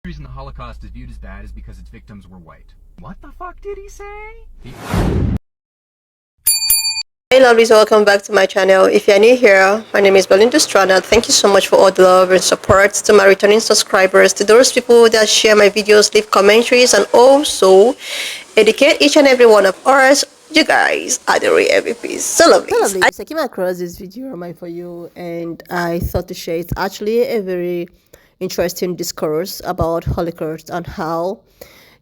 The reason the Holocaust is viewed as bad is because its victims were white. What the fuck did he say? Hey lovelies, welcome back to my channel. If you're new here, my name is Belinda Strana. Thank you so much for all the love and support. To my returning subscribers, to those people that share my videos, leave commentaries, and also educate each and every one of us. You guys are the real MVPs. So lovely. I came across this video on my For You, and I thought to share. It's actually a very interesting discourse about Holocaust and how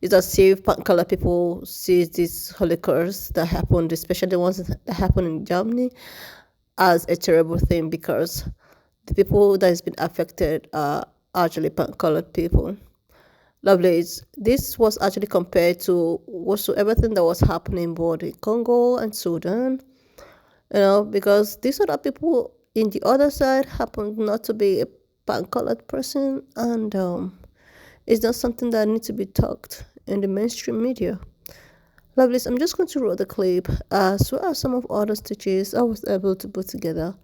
it's as if color people see this Holocaust that happened, especially the ones that happened in Germany, as a terrible thing because the people that has been affected are actually colored people. Lovelace, this was actually compared to everything that was happening both in Congo and Sudan, because these other people in the other side happened not to be a colored person, and it's not something that needs to be talked in the mainstream media. Lovelace, I'm just going to roll the clip as well as some of other stitches I was able to put together.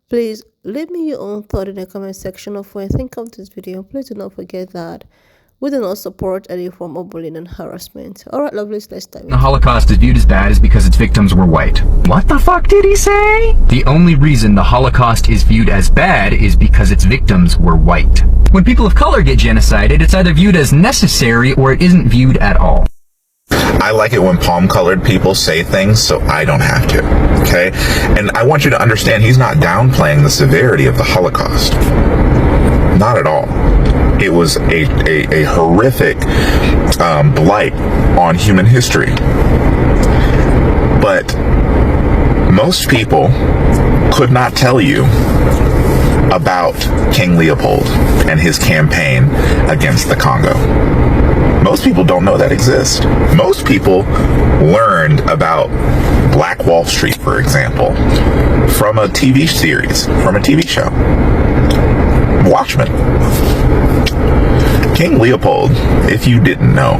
Please leave me your own thought in the comment section of what you think of this video. Please do not forget that we do not support any form of bullying and harassment. Alright, Lovelace, let's dive in. The Holocaust is viewed as bad is because its victims were white. What the fuck did he say? The only reason the Holocaust is viewed as bad is because its victims were white. When people of color get genocided, it's either viewed as necessary or it isn't viewed at all. I like it when palm-colored people say things so I don't have to, okay? And I want you to understand he's not downplaying the severity of the Holocaust. Not at all. It was a horrific blight on human history. But most people could not tell you about King Leopold and his campaign against the Congo. Most people don't know that exists. Most people learned about Black Wall Street, for example, from a TV series, from a TV show. Watchmen. King Leopold, if you didn't know,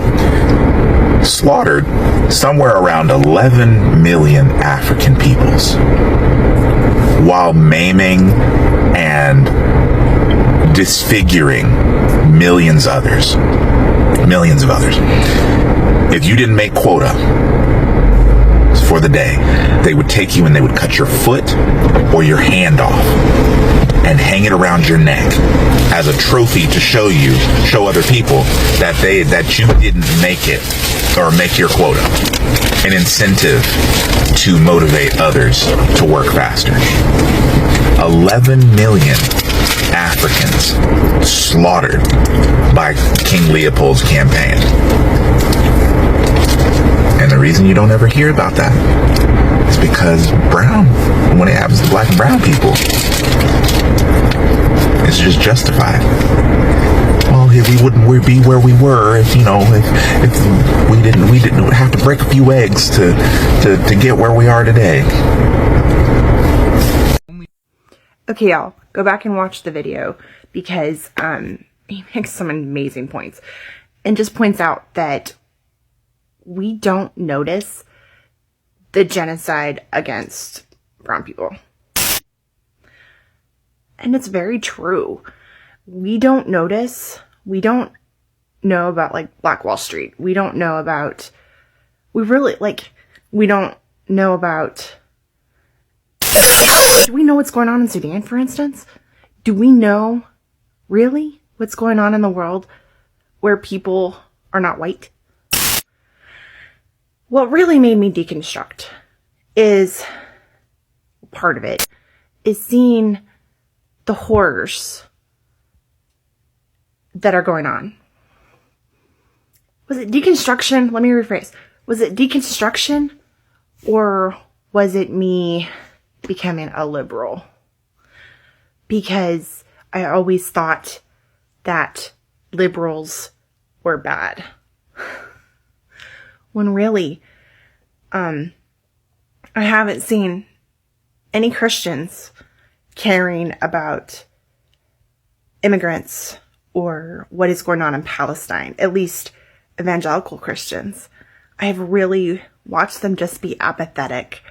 slaughtered somewhere around 11 million African peoples while maiming and disfiguring millions of others. If you didn't make quota for the day, they would take you and they would cut your foot or your hand off and hang it around your neck as a trophy to show other people that you didn't make it or make your quota. An incentive to motivate others to work faster. 11 million Africans slaughtered by King Leopold's campaign. And the reason you don't ever hear about that is because when it happens to black and brown people, it's just justified. Well, we wouldn't be where we were if we didn't have to break a few eggs to get where we are today. Okay, y'all, go back and watch the video because he makes some amazing points and just points out that we don't notice the genocide against brown people. And it's very true. We don't notice. We don't know about Black Wall Street. We don't know about, we don't know about, do we know what's going on in Sudan, for instance? Do we know really what's going on in the world where people are not white? What really made me deconstruct is, part of it, is seeing the horrors that are going on. Was it deconstruction? Let me rephrase. Was it deconstruction or was it me becoming a liberal? Because I always thought that liberals were bad. When really, I haven't seen any Christians caring about immigrants or what is going on in Palestine, at least evangelical Christians. I have really watched them just be apathetic,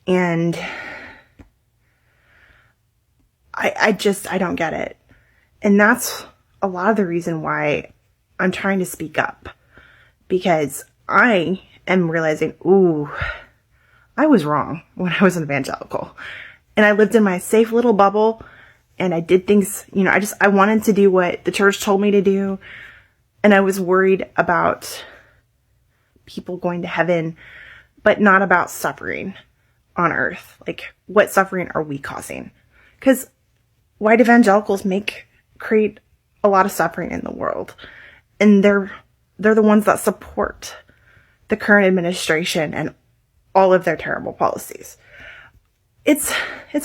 and I don't get it. And that's a lot of the reason why I'm trying to speak up because I am realizing, ooh, I was wrong when I was an evangelical. And I lived in my safe little bubble and I did things, I wanted to do what the church told me to do. And I was worried about people going to heaven, but not about suffering on earth. Like, what suffering are we causing? Because white evangelicals create a lot of suffering in the world. And they're the ones that support the current administration and all of their terrible policies. It's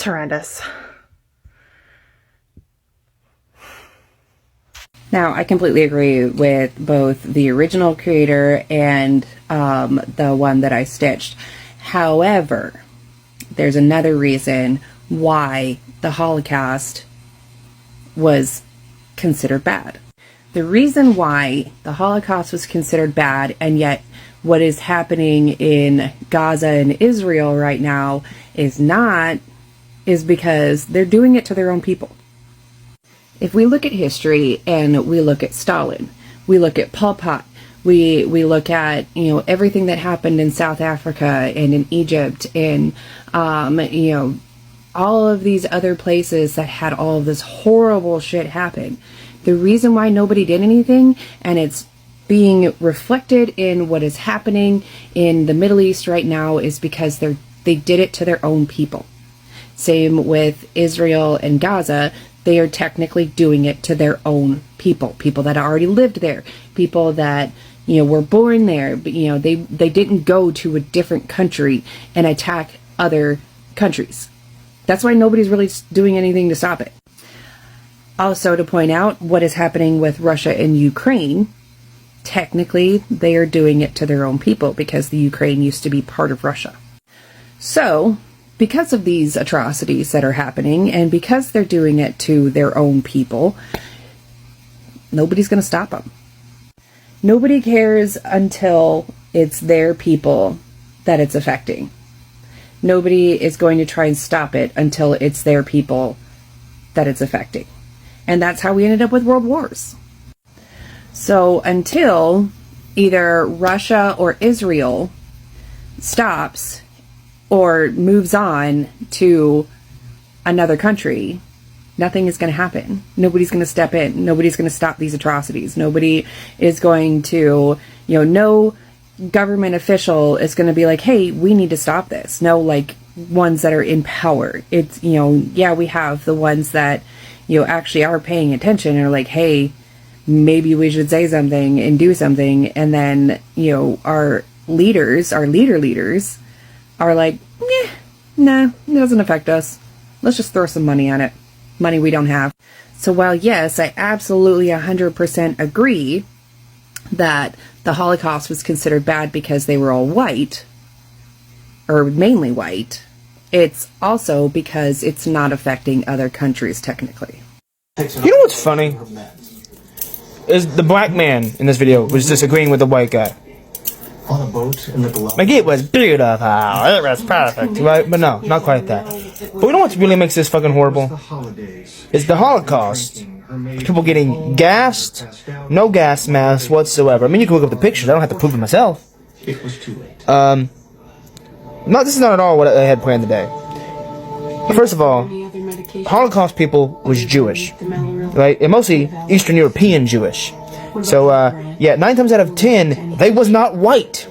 horrendous. Now, I completely agree with both the original creator and the one that I stitched. However, there's another reason why the Holocaust was considered bad. The reason why the Holocaust was considered bad, and yet what is happening in Gaza and Israel right now is because they're doing it to their own people. If we look at history and we look at Stalin, we look at Pol Pot, we look at, everything that happened in South Africa and in Egypt and, all of these other places that had all of this horrible shit happen. The reason why nobody did anything, and it's being reflected in what is happening in the Middle East right now, is because they did it to their own people. Same with Israel and Gaza. They are technically doing it to their own people that already lived there, people that, were born there, but, they didn't go to a different country and attack other countries. That's why nobody's really doing anything to stop it. Also, to point out what is happening with Russia and Ukraine, technically they are doing it to their own people because the Ukraine used to be part of Russia. So, because of these atrocities that are happening and because they're doing it to their own people, nobody's going to stop them. Nobody cares until it's their people that it's affecting. Nobody is going to try and stop it until it's their people that it's affecting. And that's how we ended up with world wars. So until either Russia or Israel stops or moves on to another country, nothing is going to happen. Nobody's going to step in. Nobody's going to stop these atrocities. Nobody is going to, no government official is going to be like, hey, we need to stop this. No, like, ones that are in power. It's, we have the ones that, actually are paying attention and are like, hey, maybe we should say something and do something. And then, our leaders are like, nah, it doesn't affect us. Let's just throw some money on it. Money we don't have. So while, yes, I absolutely 100% agree that the Holocaust was considered bad because they were all white, or mainly white, it's also because it's not affecting other countries technically. You know what's funny? Is the black man in this video was disagreeing with the white guy. On a boat in the Like, it was beautiful, it was perfect, right? But no, not quite that. But you know what really makes this fucking horrible? Is the Holocaust. People getting gassed, no gas masks whatsoever. I mean, you can look up the pictures, I don't have to prove it myself. It was too late. This is not at all what I had planned today. First of all, Holocaust people was Jewish, right? And mostly Eastern European Jewish. So, 9 times out of 10, they was not white.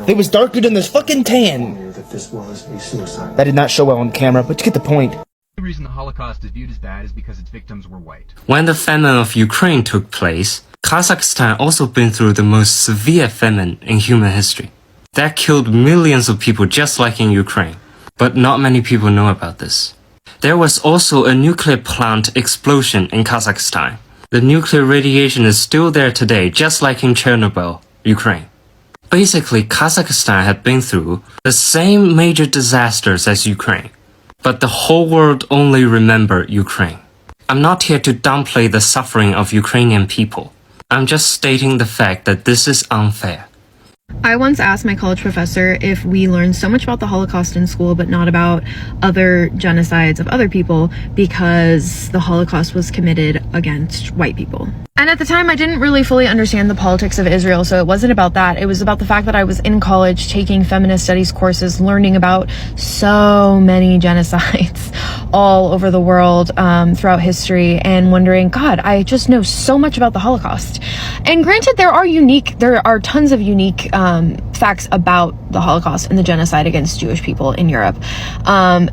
They was darker than this fucking tan. That did not show well on camera, but you get the point. The reason the Holocaust is viewed as bad is because its victims were white. When the famine of Ukraine took place, Kazakhstan also been through the most severe famine in human history. That killed millions of people just like in Ukraine. But not many people know about this. There was also a nuclear plant explosion in Kazakhstan. The nuclear radiation is still there today, just like in Chernobyl, Ukraine. Basically, Kazakhstan had been through the same major disasters as Ukraine. But the whole world only remember Ukraine. I'm not here to downplay the suffering of Ukrainian people. I'm just stating the fact that this is unfair. I once asked my college professor if we learned so much about the Holocaust in school but not about other genocides of other people because the Holocaust was committed against white people. And at the time, I didn't really fully understand the politics of Israel, so it wasn't about that. It was about the fact that I was in college taking feminist studies courses, learning about so many genocides all over the world throughout history, and wondering, God, I just know so much about the Holocaust. And granted, there are tons of unique facts about the Holocaust and the genocide against Jewish people in Europe.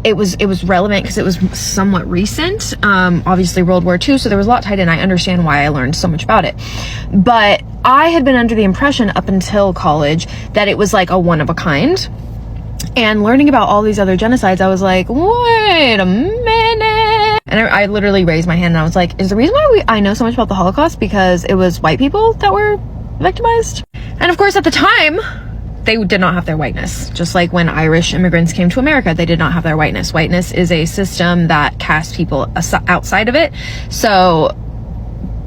It was relevant because it was somewhat recent. Obviously World War II, so there was a lot tied in. I understand why I learned so much about it. But I had been under the impression up until college that it was like a one of a kind. And learning about all these other genocides, I was like, wait a minute. And I literally raised my hand and I was like, is the reason why I know so much about the Holocaust because it was white people that were victimized? And of course, at the time, they did not have their whiteness. Just like when Irish immigrants came to America, they did not have their whiteness. Whiteness is a system that casts people outside of it. So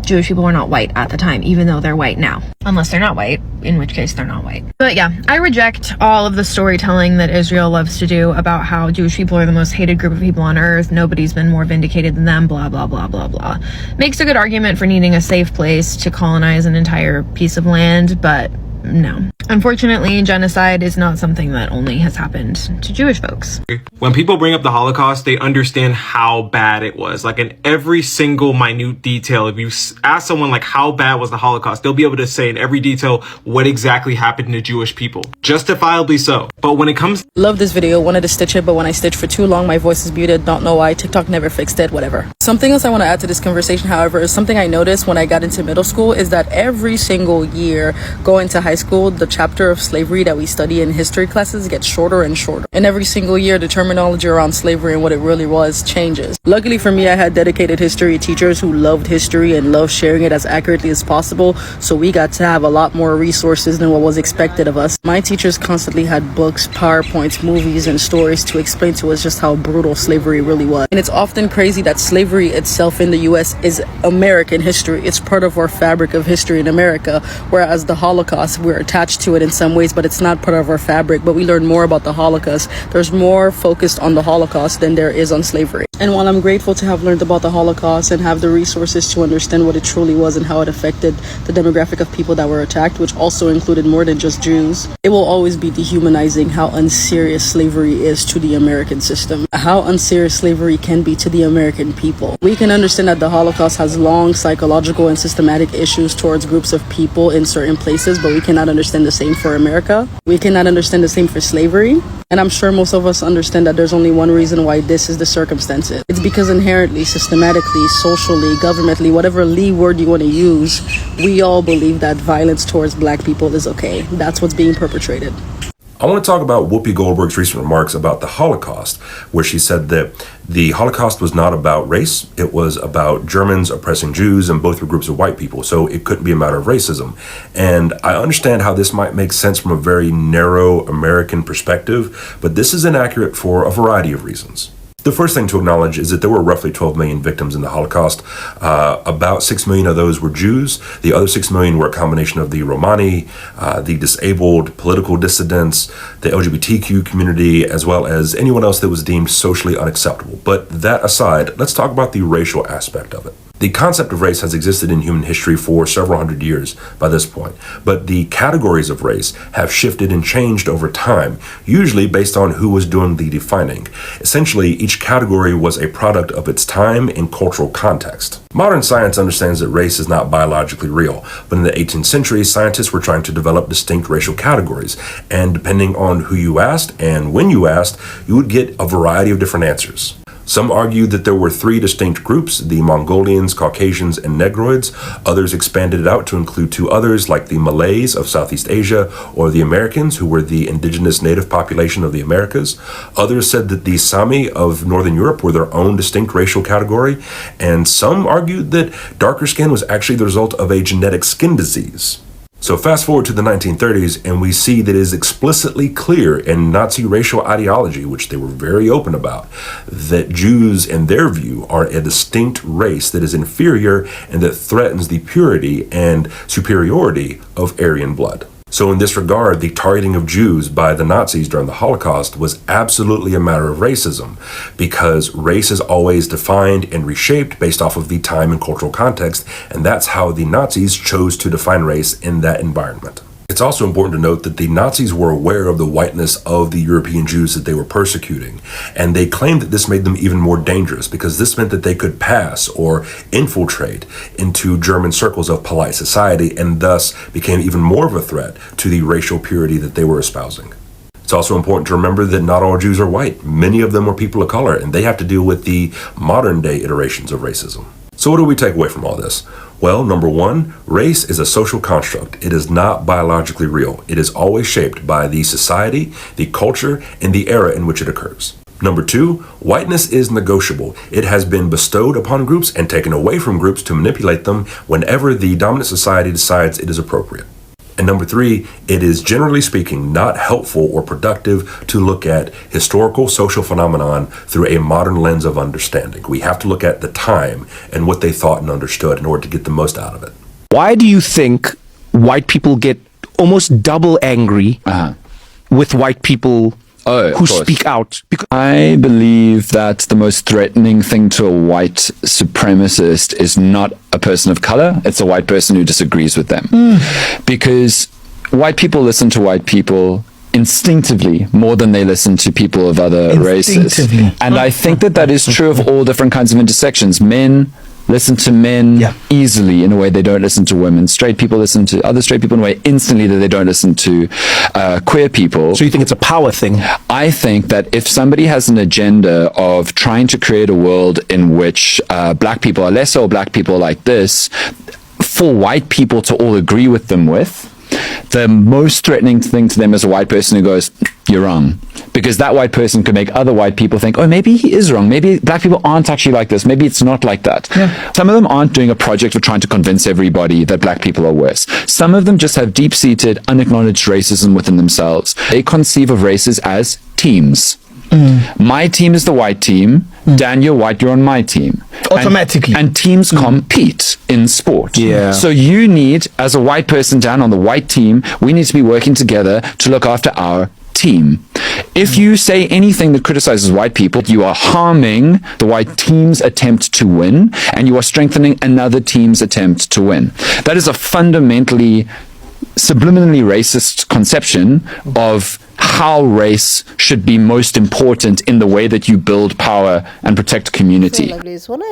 Jewish people were not white at the time, even though they're white now. Unless they're not white, in which case they're not white. But yeah, I reject all of the storytelling that Israel loves to do about how Jewish people are the most hated group of people on earth. Nobody's been more vindicated than them, blah, blah, blah, blah, blah. Makes a good argument for needing a safe place to colonize an entire piece of land, but no. Unfortunately, genocide is not something that only has happened to Jewish folks. When people bring up the Holocaust, they understand how bad it was. Like in every single minute detail, if you ask someone like how bad was the Holocaust, they'll be able to say in every detail what exactly happened to Jewish people. Justifiably so. But when it comes... Love this video, wanted to stitch it, but when I stitched for too long, my voice is muted. Don't know why. TikTok never fixed it, whatever. Something else I want to add to this conversation, however, is something I noticed when I got into middle school is that every single year going to high school, the chapter of slavery that we study in history classes gets shorter and shorter. And every single year, the terminology around slavery and what it really was changes. Luckily for me, I had dedicated history teachers who loved history and loved sharing it as accurately as possible. So we got to have a lot more resources than what was expected of us. My teachers constantly had books, PowerPoints, movies, and stories to explain to us just how brutal slavery really was. And it's often crazy that slavery itself in the US is American history. It's part of our fabric of history in America, whereas the Holocaust, we're attached to it in some ways, but it's not part of our fabric. But we learn more about the Holocaust. There's more focused on the Holocaust than there is on slavery. And while I'm grateful to have learned about the Holocaust and have the resources to understand what it truly was and how it affected the demographic of people that were attacked, which also included more than just Jews, it will always be dehumanizing how unserious slavery is to the American system, how unserious slavery can be to the American people. We can understand that the Holocaust has long psychological and systematic issues towards groups of people in certain places, but we cannot understand the same for America. We cannot understand the same for slavery. And I'm sure most of us understand that there's only one reason why this is the circumstances. It's because inherently, systematically, socially, governmentally, whatever Lee word you want to use, we all believe that violence towards black people is okay. That's what's being perpetrated. I want to talk about Whoopi Goldberg's recent remarks about the Holocaust, where she said that the Holocaust was not about race. It was about Germans oppressing Jews, and both were groups of white people, so it couldn't be a matter of racism. And I understand how this might make sense from a very narrow American perspective, but this is inaccurate for a variety of reasons. The first thing to acknowledge is that there were roughly 12 million victims in the Holocaust. About 6 million of those were Jews. The other 6 million were a combination of the Romani, the disabled, political dissidents, the LGBTQ community, as well as anyone else that was deemed socially unacceptable. But that aside, let's talk about the racial aspect of it. The concept of race has existed in human history for several hundred years by this point, but the categories of race have shifted and changed over time, usually based on who was doing the defining. Essentially, each category was a product of its time and cultural context. Modern science understands that race is not biologically real, but in the 18th century, scientists were trying to develop distinct racial categories, and depending on who you asked and when you asked, you would get a variety of different answers. Some argued that there were 3 distinct groups, the Mongolians, Caucasians, and Negroids. Others expanded it out to include 2 others, like the Malays of Southeast Asia, or the Americans, who were the indigenous native population of the Americas. Others said that the Sami of Northern Europe were their own distinct racial category, and some argued that darker skin was actually the result of a genetic skin disease. So fast forward to the 1930s, and we see that it is explicitly clear in Nazi racial ideology, which they were very open about, that Jews, in their view, are a distinct race that is inferior and that threatens the purity and superiority of Aryan blood. So in this regard, the targeting of Jews by the Nazis during the Holocaust was absolutely a matter of racism, because race is always defined and reshaped based off of the time and cultural context, and that's how the Nazis chose to define race in that environment. It's also important to note that the Nazis were aware of the whiteness of the European Jews that they were persecuting, and they claimed that this made them even more dangerous because this meant that they could pass or infiltrate into German circles of polite society and thus became even more of a threat to the racial purity that they were espousing. It's also important to remember that not all Jews are white. Many of them are people of color, and they have to deal with the modern day iterations of racism. So what do we take away from all this? Well, number one, race is a social construct. It is not biologically real. It is always shaped by the society, the culture, and the era in which it occurs. Number two, whiteness is negotiable. It has been bestowed upon groups and taken away from groups to manipulate them whenever the dominant society decides it is appropriate. And number three, it is generally speaking not helpful or productive to look at historical social phenomenon through a modern lens of understanding. We have to look at the time and what they thought and understood in order to get the most out of it. Why do you think white people get almost double angry with white people who speak out? I believe that the most threatening thing to a white supremacist is not a person of color, it's a white person who disagrees with them. Because white people listen to white people instinctively more than they listen to people of other races. And I think that that is true of all different kinds of intersections. Men listen to men easily in a way they don't listen to women. Straight people listen to other straight people in a way instantly that they don't listen to queer people. So you think it's a power thing? I think that if somebody has an agenda of trying to create a world in which black people are lesser or black people are like this, for white people to all agree with them with, the most threatening thing to them is a white person who goes, you're wrong. Because that white person could make other white people think, oh, maybe he is wrong. Maybe black people aren't actually like this. Maybe it's not like that. Some of them aren't doing a project of trying to convince everybody that black people are worse. Some of them just have deep-seated, unacknowledged racism within themselves. They conceive of races as teams. My team is the white team. Dan, you're white, you're on my team. Automatically. And teams compete in sport. Yeah. So you need, as a white person, Dan, on the white team, we need to be working together to look after our team. If you say anything that criticizes white people, you are harming the white team's attempt to win, and you are strengthening another team's attempt to win. That is a fundamentally subliminally racist conception of how race should be most important in the way that you build power and protect community. When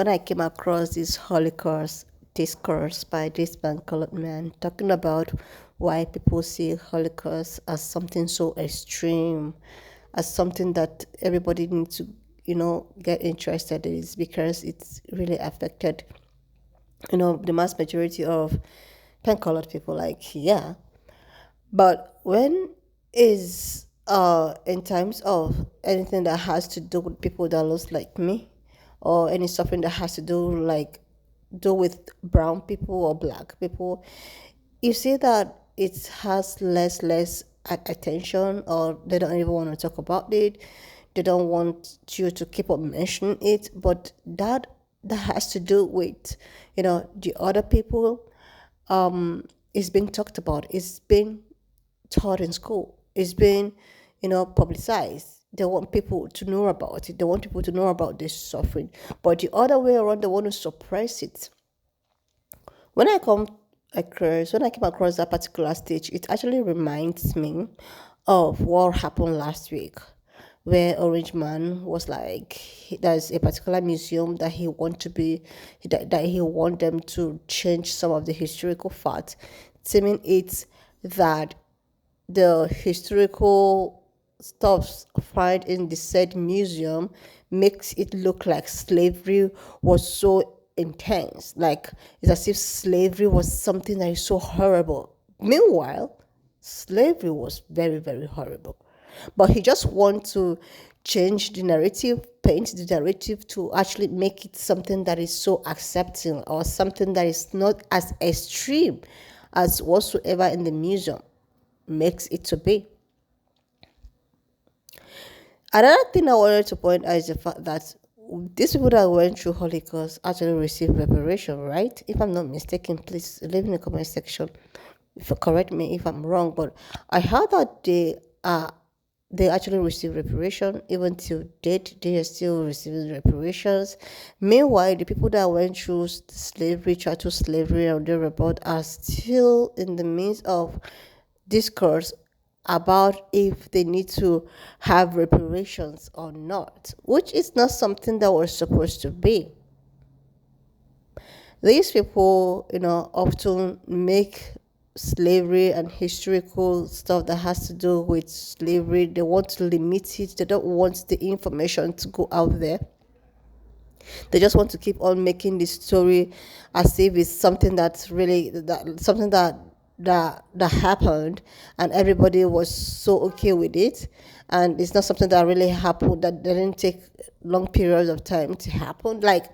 I came across this Holocaust discourse by this colored man talking about why people see Holocaust as something so extreme, as something that everybody needs to, get interested in, is because it's really affected, the mass majority of pen-colored people. But when is in terms of anything that has to do with people that looks like me, or any suffering that has to do with brown people or black people, you see that it has less attention, or they don't even want to talk about it. They don't want you to keep on mentioning it. But that has to do with the other people. It's being talked about. It's being taught in school. It's being publicized. They want people to know about it. They want people to know about this suffering. But the other way around, they want to suppress it. When I came across that particular stage, it actually reminds me of what happened last week, where Orange Man was like, there's a particular museum that he want them to change some of the historical facts, seeming it's that the historical stuff found in the said museum makes it look like slavery was so intense. Like, it's as if slavery was something that is so horrible. Meanwhile, slavery was very, very horrible. But he just wants to change the narrative, paint the narrative to actually make it something that is so accepting, or something that is not as extreme as whatsoever in the museum makes it to be. Another thing I wanted to point out is the fact that these people that went through Holocaust actually received reparation, right? If I'm not mistaken, please leave in the comment section. If correct me if I'm wrong, but I heard that they actually receive reparation. Even till date, they are still receiving reparations. Meanwhile, the people that went through slavery, chattel slavery, and thereabout are still in the midst of discourse about if they need to have reparations or not, which is not something that was supposed to be. These people, often make slavery and historical stuff that has to do with slavery. They want to limit it. They don't want the information to go out there. They just want to keep on making this story as if it's something that's really something that happened and everybody was so okay with it, and it's not something that really happened, that didn't take long periods of time to happen. Like,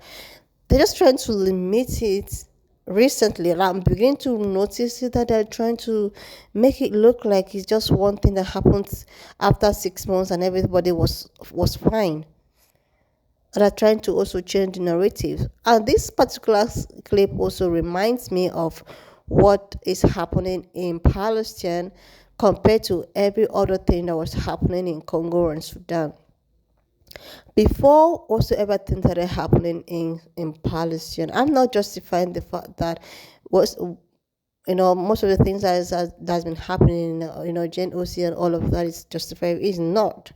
they're just trying to limit it. Recently, and I'm beginning to notice it, that they're trying to make it look like it's just one thing that happens after 6 months and everybody was fine. They're trying to also change the narrative. And this particular clip also reminds me of what is happening in Palestine compared to every other thing that was happening in Congo and Sudan. Before also everything that is happening in Palestine, I'm not justifying the fact that was most of the things that's been happening, genocide and all of that is justified. Is not.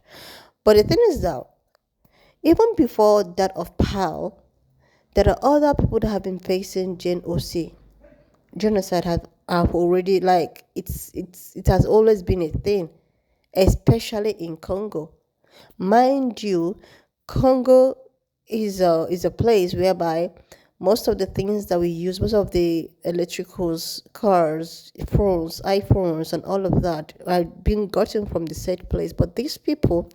But the thing is that even before that of PAL, there are other people that have been facing genocide have already, like, it has always been a thing, especially in Congo. Mind you, Congo is a place whereby most of the things that we use, most of the electricals, cars, phones, iPhones, and all of that are being gotten from the said place. But these people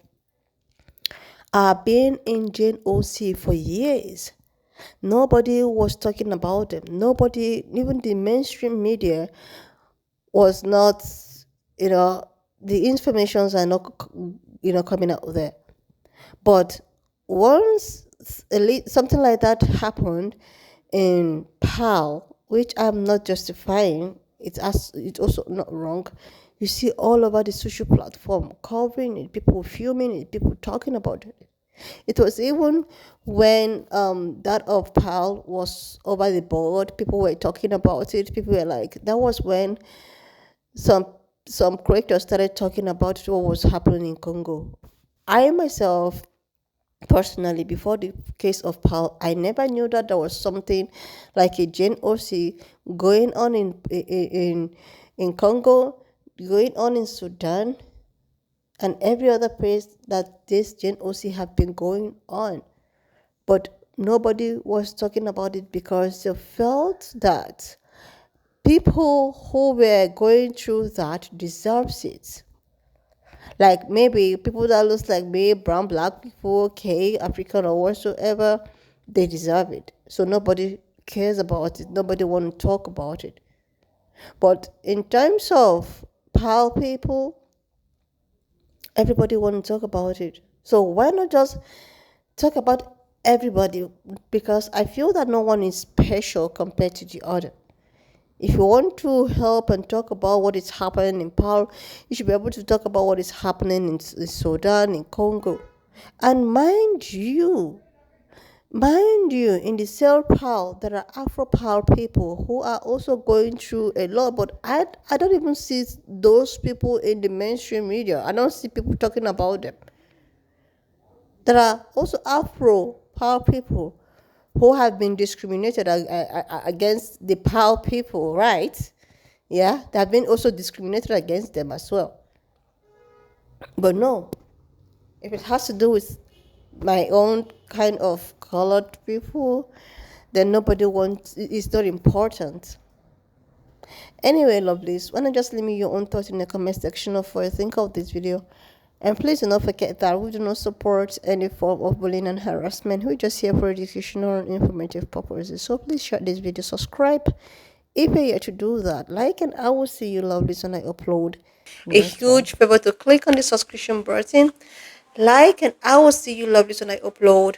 are being in GNOC for years. Nobody was talking about them. Nobody, even the mainstream media, was not, the informations are not, coming out there. But once something like that happened in PAL, which I'm not justifying, it's also not wrong. You see all over the social platform covering it, people filming it, people talking about it. It was even when that of PAL was over the board, people were talking about it. People were like, that was when some creators started talking about what was happening in Congo. I myself, personally, before the case of PAL, I never knew that there was something like a GNOC going on in Congo, going on in Sudan, and every other place that this GNOC have been going on. But nobody was talking about it because they felt that people who were going through that deserves it. Like, maybe people that looks like me, brown, black people, gay, African, or whatsoever, they deserve it. So nobody cares about it. Nobody want to talk about it. But in terms of PAL people, everybody want to talk about it. So why not just talk about everybody? Because I feel that no one is special compared to the other. If you want to help and talk about what is happening in PAL, you should be able to talk about what is happening in Sudan, in Congo. And mind you, in the Cell PAL, there are Afro-PAL people who are also going through a lot, but I don't even see those people in the mainstream media. I don't see people talking about them. There are also Afro-PAL people who have been discriminated against the PAL people, right? Yeah, they have been also discriminated against them as well. But no, if it has to do with my own kind of colored people, then nobody wants, it's not important. Anyway, lovelies, why not just leave me your own thoughts in the comment section of what you think of this video. And please do not forget that we do not support any form of bullying and harassment. We're just here for educational and informative purposes. So please share this video, subscribe if you're here to do that, like, and I will see you lovelies when I upload. A huge favor to click on the subscription button, like, and I will see you lovelies when I upload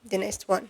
the next one.